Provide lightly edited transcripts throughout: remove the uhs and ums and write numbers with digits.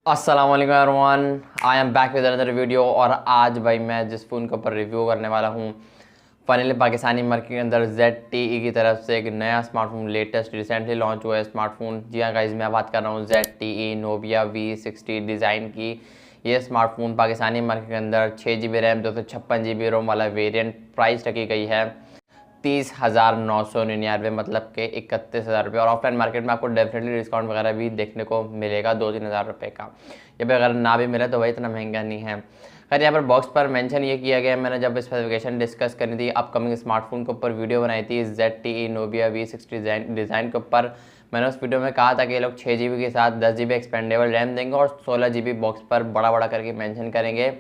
अस्सलाम वालेकुम everyone, I am back with another video. और आज भाई मैं जिस फ़ोन के ऊपर रिव्यू करने वाला हूँ, फाइनली पाकिस्तानी मार्केट के अंदर ZTE की तरफ से एक नया स्मार्टफोन लेटेस्ट रिसेंटली लॉन्च हुआ है स्मार्टफोन। जी हाँ गाइस, मैं बात कर रहा हूँ ZTE Nubia V60 डिज़ाइन की। ये स्मार्टफोन पाकिस्तानी मार्केट के अंदर 6GB रैम 256GB रोम वाला वेरिएंट प्राइस रखी गई है 30,999, मतलब के 31,000 रुपये। और ऑफलाइन मार्केट में आपको डेफिनेटली डिस्काउंट वगैरह भी देखने को मिलेगा 2-3 हज़ार रुपये का। ये भी अगर ना भी मिले तो भाई इतना महंगा नहीं है। खैर यहाँ पर बॉक्स पर मेंशन ये किया गया है, मैंने जब स्पेसिफिकेशन डिस्कस करनी थी अपकमिंग स्मार्टफोन के ऊपर वीडियो बनाई थी ZTE Nubia V60 डिज़ाइन के ऊपर, मैंने उस वीडियो में कहा था कि ये लोग 6GB के साथ 10GB एक्सपेंडेबल रैम देंगे और 16GB बॉक्स पर बड़ा बड़ा करके मेंशन करेंगे।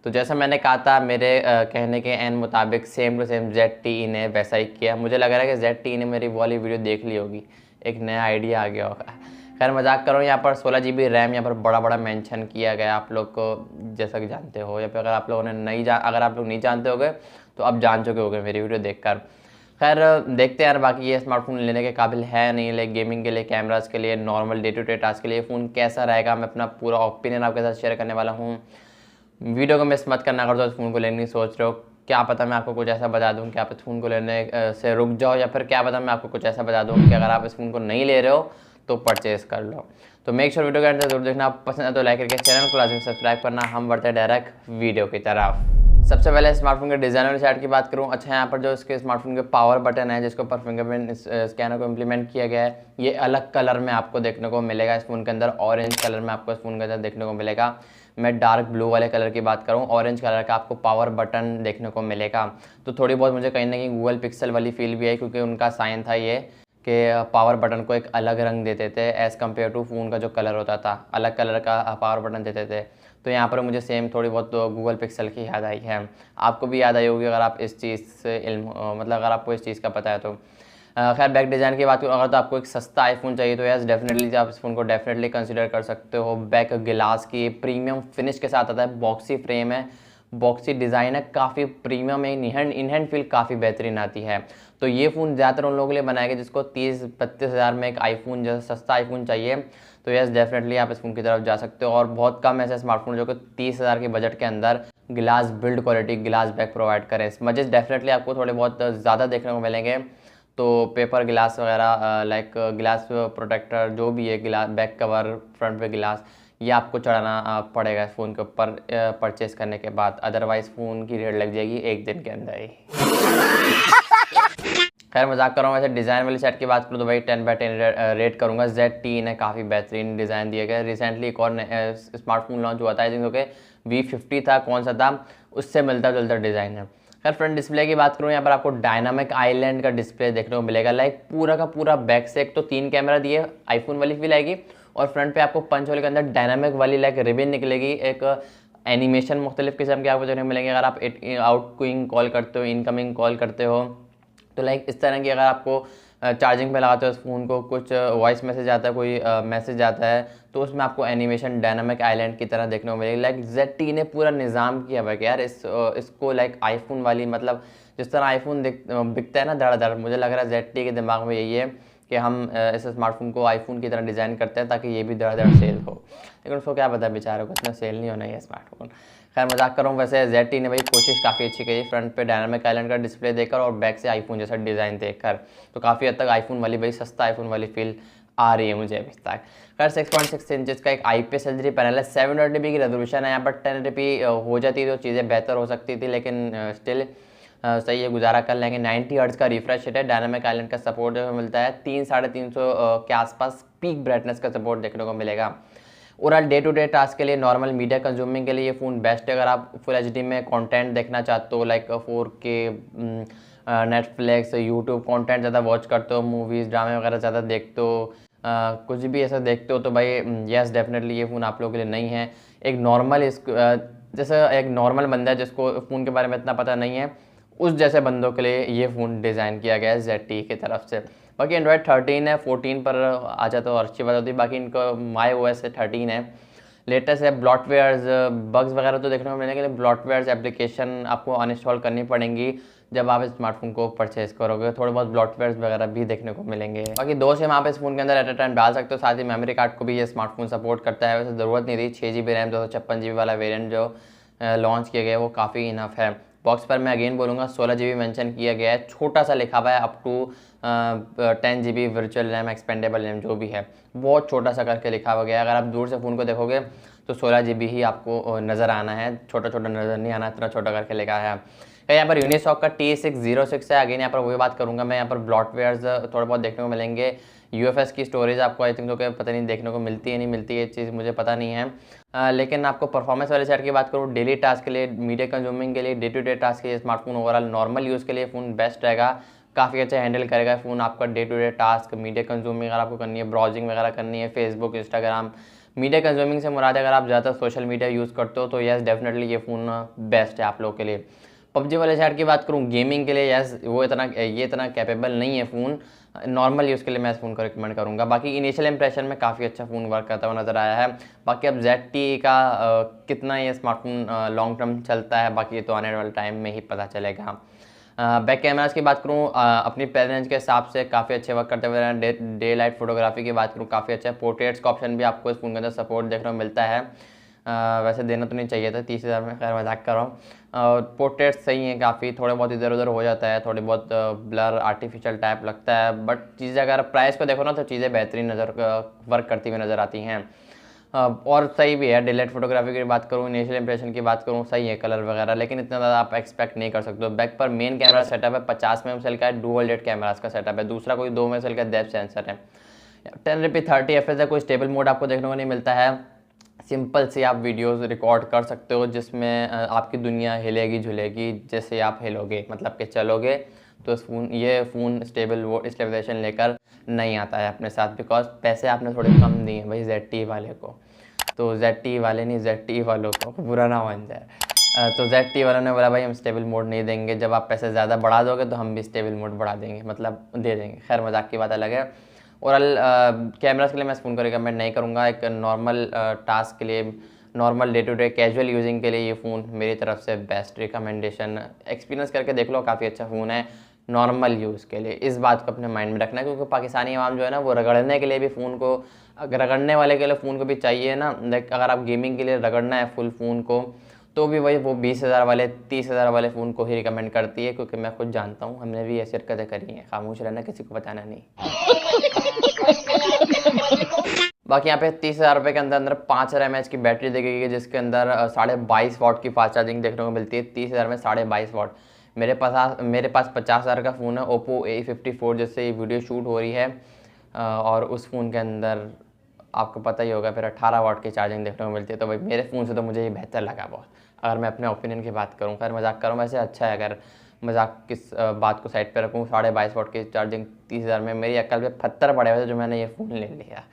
तो जैसा मैंने कहा था, मेरे कहने के एन मुताबिक सेम टू सेम ZTE ने वैसा ही किया। मुझे लग रहा है कि ZTE ने मेरी वाली वीडियो देख ली होगी, एक नया आइडिया आ गया होगा। खैर मजाक करो, यहाँ पर 16GB रैम यहाँ पर बड़ा बड़ा मेंशन किया गया आप लोग को, जैसा कि जानते हो, या फिर अगर आप लोगों ने अगर आप लोग नहीं जानते होगे तो अब जान चुके होगे मेरी वीडियो देखकर। खैर देखते हैं यार, बाकी ये स्मार्टफोन लेने के काबिल है नहीं, लाइक गेमिंग के लिए, कैमराज के लिए, normal day to day task के लिए फ़ोन कैसा रहेगा, मैं अपना पूरा ओपिनियन आपके साथ शेयर करने वाला हूँ। वीडियो को मिस मत करना। अगर तो फ़ोन को लेने की सोच रहे हो, क्या पता मैं आपको कुछ ऐसा बता दूं कि आप इस फ़ोन को लेने से रुक जाओ, या फिर क्या पता मैं आपको कुछ ऐसा बता दूं कि अगर आप इस फ़ोन को नहीं ले रहे हो तो परचेज़ कर लो। तो मेक श्योर वीडियो के अंदर जरूर देखना, पसंद है तो लाइक करके चैनल को लाजमी सब्सक्राइब करना। हम बढ़ते हैं डायरेक्ट वीडियो की तरफ। सबसे पहले स्मार्टफोन के डिज़ाइन वाली साइड की बात करूँ। अच्छा, यहाँ पर जो इसके स्मार्टफोन के पावर बटन है जिसके ऊपर फिंगरप्रिंट स्कैनर को इम्प्लीमेंट किया गया है, ये अलग कलर में आपको देखने को मिलेगा इस फ़ोन के अंदर। ऑरेंज कलर में आपको इस फ़ोन के अंदर देखने को मिलेगा। मैं डार्क ब्लू वाले कलर की बात करूँ, ऑरेंज कलर का आपको पावर बटन देखने को मिलेगा। तो थोड़ी बहुत मुझे कहीं ना कहीं गूगल पिक्सल वाली फील भी आई, क्योंकि उनका साइन था ये कि पावर बटन को एक अलग रंग देते थे एज़ कम्पेयर टू फ़ोन का जो कलर होता था, अलग कलर का पावर बटन देते थे। तो यहाँ पर मुझे सेम थोड़ी बहुत गूगल पिक्सल की याद आई है। आपको भी याद आई होगी अगर आप इस चीज़ से मतलब अगर आपको इस चीज़ का पता है तो। खैर बैक डिज़ाइन की बात करूँ, अगर तो आपको एक सस्ता आईफोन चाहिए तो यस डेफिनेटली आप इस फ़ोन को डेफिनेटली कंसिडर कर सकते हो। बैक गिलास की प्रीमियम फिनिश के साथ आता है, बॉक्सी फ्रेम है, बॉक्सी डिज़ाइन है, काफ़ी प्रीमियम है, इन हैंड फील काफ़ी बेहतरीन आती है। तो ये फ़ोन ज़्यादातर उन लोगों के लिए बनाया गया जिसको 30-32 हज़ार में एक आईफोन जैसा सस्ता आईफोन चाहिए। तो यस डेफिनेटली आप इस फ़ोन की तरफ जा सकते हो। और बहुत कम ऐसे स्मार्टफोन जो कि 30 हज़ार के बजट के अंदर glass build quality glass back provide करें। स्मजेस डेफिनेटली आपको थोड़े बहुत ज़्यादा देखने को मिलेंगे। तो पेपर गिलास वगैरह लाइक गिलास प्रोटेक्टर जो भी है, गिलास बैक कवर, फ्रंट पे गिलास, ये आपको चढ़ाना पड़ेगा फ़ोन के ऊपर परचेज़ करने के बाद, अदरवाइज़ फ़ोन की रेट लग जाएगी एक दिन के अंदर ही। खैर मजाक कर रहा हूँ। वैसे डिज़ाइन वाली सेट की बात करूँ तो भाई 10/10 रेट करूँगा। ZTE ने काफ़ी बेहतरीन डिज़ाइन दिया गया। रिसेंटली एक और स्मार्टफोन लॉन्च हुआ था, आई थिंक कि V50 था, कौन सा था, उससे मिलता जुलता डिज़ाइन है। खैर फ्रंट डिस्प्ले की बात करूँ, यहाँ पर आपको डायनामिक आइलैंड का डिस्प्ले देखने को मिलेगा। लाइक पूरा का पूरा बैक से एक तो 3 कैमरा दिए, आईफोन वाली फील आएगी, और फ्रंट पे आपको पंच होल के अंदर डायनामिक वाली लाइक रिबन निकलेगी। एक एनिमेशन मुख्तलिफ किस्म के आपको देखने को मिलेंगे। अगर आप आउटगोइंग कॉल करते हो, इनकमिंग कॉल करते हो, तो लाइक इस तरह की अगर आपको चार्जिंग पे लगाते हो उस फ़ोन को, कुछ वॉइस मैसेज आता है, कोई मैसेज आता है, तो उसमें आपको एनिमेशन डायनामिक आइलैंड की तरह देखने को मिलेगी। लाइक ZTE ने पूरा निज़ाम किया हुआ है कि यार इसको लाइक आईफोन वाली, मतलब जिस तरह आईफोन बिकता है ना धड़, मुझे लग रहा है ZTE के दिमाग में यही है कि हम इस स्मार्टफोन को आईफोन की तरह डिज़ाइन करते हैं ताकि ये भी धड़ सेल हो। लेकिन उसको क्या पता बेचारे को, इतना सेल नहीं होना ये स्मार्टफोन। खैर मजाक कर रहा हूँ। वैसे ZTE ने भाई कोशिश काफ़ी अच्छी की, फ्रंट पे डायनामिक आइलैंड का डिस्प्ले देकर और बैक से आईफोन जैसा डिज़ाइन देकर, तो काफ़ी हद तक आईफोन वाली भाई सस्ता आईफोन वाली फील आ रही है मुझे अभी तक। खैर 6.6 इंचज़ का एक IPS LCD पैनल है, 720p की रेजोल्यूशन है। यहाँ पर 1080p हो जाती तो चीज़ें बेहतर हो सकती थी, लेकिन स्टिल सही है, गुजारा कर लेंगे। 90 हर्ट्ज़ का रिफ्रेश रेट है, डायनामिक आइलैंड का सपोर्ट मिलता है, 300-350 के आसपास पीक ब्राइटनेस का सपोर्ट देखने को मिलेगा। Overall day to day task के लिए, नॉर्मल मीडिया कंज्यूमिंग के लिए ये फ़ोन बेस्ट है। अगर आप फुल HD में कंटेंट देखना चाहते हो, like 4K Netflix YouTube content ज़्यादा वॉच करते हो, मूवीज़ ड्रामे वगैरह ज़्यादा देखते हो, कुछ भी ऐसा देखते हो, तो भाई यस डेफिनेटली ये फ़ोन आप लोगों के लिए नहीं है। एक नॉर्मल जैसे एक नॉर्मल बंदा है जिसको फ़ोन के बारे में इतना पता नहीं है, उस जैसे बंदों के लिए ये फ़ोन डिज़ाइन किया गया है ZTE की तरफ से। बाकी एंड्रॉयड 13 है, 14 पर आ जाता तो अच्छी बात होती है। बाकी इनका MyOS 13 है, लेटेस्ट है ब्लॉटवेयर्स बग्स वगैरह तो देखने को मिलेंगे, लेकिन ब्लॉटवेयर्स एप्लीकेशन आपको अनइंस्टॉल करनी पड़ेंगी जब आप इस स्मार्टफोन को परचेज करोगे। थोड़े बहुत ब्लॉटवेयर्स वगैरह भी देखने को मिलेंगे। बाकी 2 सिम आप इस फोन के अंदर एट अ टाइम डाल सकते हो। साथ ही मेमोरी कार्ड को भी ये स्मार्टफोन सपोर्ट करता है। वैसे ज़रूरत नहीं थी, 6 GB रैम 256 GB वाला वेरियंट जो लॉन्च किया गया है वो काफ़ी इनफ है। बॉक्स पर मैं अगेन बोलूँगा 16 GB मेंशन किया गया है, छोटा सा लिखा हुआ है up to 10 GB virtual RAM expandable RAM जो भी है बहुत छोटा सा करके लिखा हुआ गया है। अगर आप दूर से फ़ोन को देखोगे तो 16 GB ही आपको नज़र आना है, छोटा छोटा नज़र नहीं आना, इतना छोटा करके लिखा है। यहाँ पर यूनिसॉक का T606 है। अगेन यहाँ पर वही बात करूँगा मैं, यहाँ पर ब्लॉटवेयर्स थोड़ा बहुत देखने को मिलेंगे। UFS की स्टोरेज आपको आई थिंक तो पता नहीं देखने को मिलती है नहीं मिलती है, ये चीज़ मुझे पता नहीं है। लेकिन आपको परफॉर्मेंस वाले साइड की बात करूँ, डेली टास्क के लिए, मीडिया कंज्यूमिंग के लिए, डे टू डे टास्क के लिए स्मार्टफोन ओवरऑल नॉर्मल यूज़ के लिए फ़ोन बेस्ट रहेगा। काफ़ी अच्छा हैंडल करेगा फ़ोन आपका day to day task, media consuming अगर आपको करनी है, ब्राउजिंग वगैरह करनी है, फेसबुक, इंस्टाग्राम। मीडिया कंज्यूमिंग से मुराद अगर आप ज़्यादा सोशल मीडिया यूज़ करते हो तो यस डेफिनेटली ये फ़ोन बेस्ट है आप लोगों के लिए। पबजी वाले साइड की बात करूँ, गेमिंग के लिए यस वो ये इतना कैपेबल नहीं है फ़ोन, नॉर्मल यूज़ के लिए मैं इस फ़ोन को रिकमेंड करूँगा। बाकी इनिशियल इंप्रेशन में काफ़ी अच्छा फ़ोन वर्क करता हुआ नज़र आया है। बाकी अब ZTE का कितना ये स्मार्टफोन लॉन्ग टर्म चलता है बाकी ये तो आने वाले टाइम में ही पता चलेगा। बैक कैमराज की बात करूँ, अपनी पेरेंट्स के हिसाब से काफ़ी अच्छे वर्क करते हुए डे लाइट फोटोग्राफी की बात करूँ काफ़ी अच्छा है। पोर्ट्रेट्स का ऑप्शन भी आपको इस फ़ोन के अंदर सपोर्ट देखने को मिलता है। वैसे देना तो नहीं चाहिए था 30,000 में, खैर मजाक कर रहा हूँ। पोर्ट्रेट्स सही हैं काफ़ी, थोड़े बहुत इधर उधर हो जाता है, थोड़ी बहुत ब्लर आर्टिफिशियल टाइप लगता है, बट चीज़ें अगर प्राइस को देखो ना तो चीज़ें बेहतरीन वर्क करती हुई नज़र आती हैं। और सही भी है। डिलेट फोटोग्राफी की बात करूँ, इनिशियल इंप्रेशन की बात करूँ, सही है कलर वगैरह, लेकिन इतना ज़्यादा आप एक्सपेक्ट नहीं कर सकते हो। बैक पर मेन कैमरा सेटअप है 50 मेगापिक्सल का है, डुअल डेट कैमरास का सेटअप है, दूसरा कोई 2 मेगापिक्सल का डेप्थ सेंसर है। 1080p 30 fps है, कोई स्टेबल मोड आपको देखने को नहीं मिलता है। सिंपल से आप वीडियोस रिकॉर्ड कर सकते हो जिसमें आपकी दुनिया हिलेगी झुलेगी जैसे आप हिलोगे, मतलब कि चलोगे तो ये फ़ोन स्टेबलाइजेशन लेकर नहीं आता है अपने साथ, बिकॉज पैसे आपने थोड़े कम दिए भाई ZTE वाले को, तो ZTE वाले नहीं ZTE वालों को बुरा ना मान जाए। तो ZTE वालों ने बोला भाई हम स्टेबल मोड नहीं देंगे, जब आप पैसे ज़्यादा बढ़ा दोगे तो हम भी स्टेबल मोड बढ़ा देंगे, मतलब दे देंगे। खैर मजाक की बात अलग है। ओवरऑल कैमरास के लिए मैं इस फ़ोन को रिकमेंड नहीं करूँगा। एक नॉर्मल टास्क के लिए, normal day to day casual using के लिए ये फ़ोन मेरी तरफ से बेस्ट रिकमेंडेशन। एक्सपीरियंस करके देख लो, काफ़ी अच्छा फ़ोन है नॉर्मल यूज़ के लिए। इस बात को अपने माइंड में रखना है, क्योंकि पाकिस्तानी आवाम जो है ना वो रगड़ने के लिए भी फ़ोन को, रगड़ने वाले के लिए फ़ोन को भी चाहिए ना। लाइक अगर आप गेमिंग के लिए रगड़ना है फुल फ़ोन को तो भी वही वो 20,000 वाले 30,000 वाले फ़ोन को ही रिकमेंड करती है, क्योंकि मैं खुद जानता हूँ, हमने भी ऐसी हरकतें करी हैं। खामोश रहना, किसी को बताना नहीं। बाकी यहाँ पे 30,000 रुपये के अंदर 5000 mAh की बैटरी दी गई है, जिसके अंदर 22.5 वाट की फास्ट चार्जिंग देखने को मिलती है। 30,000 में 22.5 वाट। मेरे पास 50,000 का फ़ोन है Oppo A54 जिससे ये वीडियो शूट हो रही है, और उस फ़ोन के अंदर आपको पता ही होगा फिर 18 वाट की चार्जिंग देखने को मिलती है। तो भाई मेरे फ़ोन से तो मुझे ये बेहतर लगा बहुत, अगर मैं अपने ओपिनियन की बात करूँ। खैर मजाक करूँ, वैसे अच्छा है, अगर मजाक किस बात को साइड पे रखूँ, 22.5 वाट की चार्जिंग 30,000 में, मेरी अकल पे पत्थर पड़े हुए थे जो मैंने ये फ़ोन ले लिया।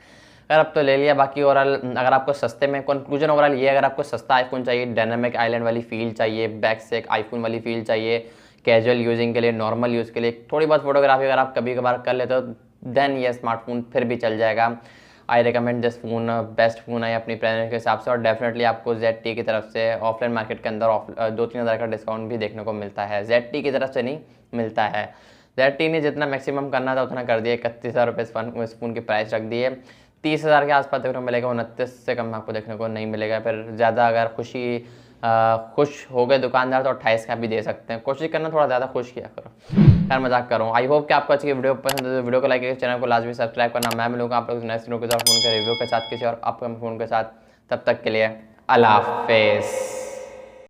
अगर अब तो ले लिया। बाकी ओवरऑल अगर आपको सस्ते में, कंक्लूजन ओवरऑल ये, अगर आपको सस्ता आईफोन चाहिए, डायनामिक आइलैंड वाली फील चाहिए, बैक से एक आईफोन वाली फील चाहिए, कैजुअल यूजिंग के लिए, नॉर्मल यूज़ के लिए, थोड़ी बहुत फोटोग्राफी अगर आप कभी कभार कर लेते हो, देन ये स्मार्टफोन फिर भी चल जाएगा। I recommend this phone, best phone है अपनी प्राइस के हिसाब से। और डेफिनेटली आपको ZTE की तरफ से ऑफलाइन मार्केट के अंदर 2-3 हज़ार का डिस्काउंट भी देखने को मिलता है। ZTE की तरफ से नहीं मिलता है। ZTE ने जितना मैक्सिमम करना था उतना कर दिया, 31,000 रुपये इस फ़ोन की प्राइस रख दी है। 30,000 के आसपास देखने को मिलेगा, 29 से कम आपको देखने को नहीं मिलेगा। फिर ज़्यादा अगर खुश हो गए दुकानदार तो 28 का भी दे सकते हैं। कोशिश करना थोड़ा ज़्यादा खुश किया करो। खैर मजाक करूँ। आई होप कि आपको आज की वीडियो पसंद है, तो वीडियो को लाइक करके चैनल को लाजमी सब्सक्राइब करना। मैं मिलूंगा आप लोग नेक्स्ट वीडियो के साथ, फ़ोन के रिव्यू के साथ, किसी और अपकमिंग फ़ोन के साथ। तब तक के लिए अल्लाह हाफिज़।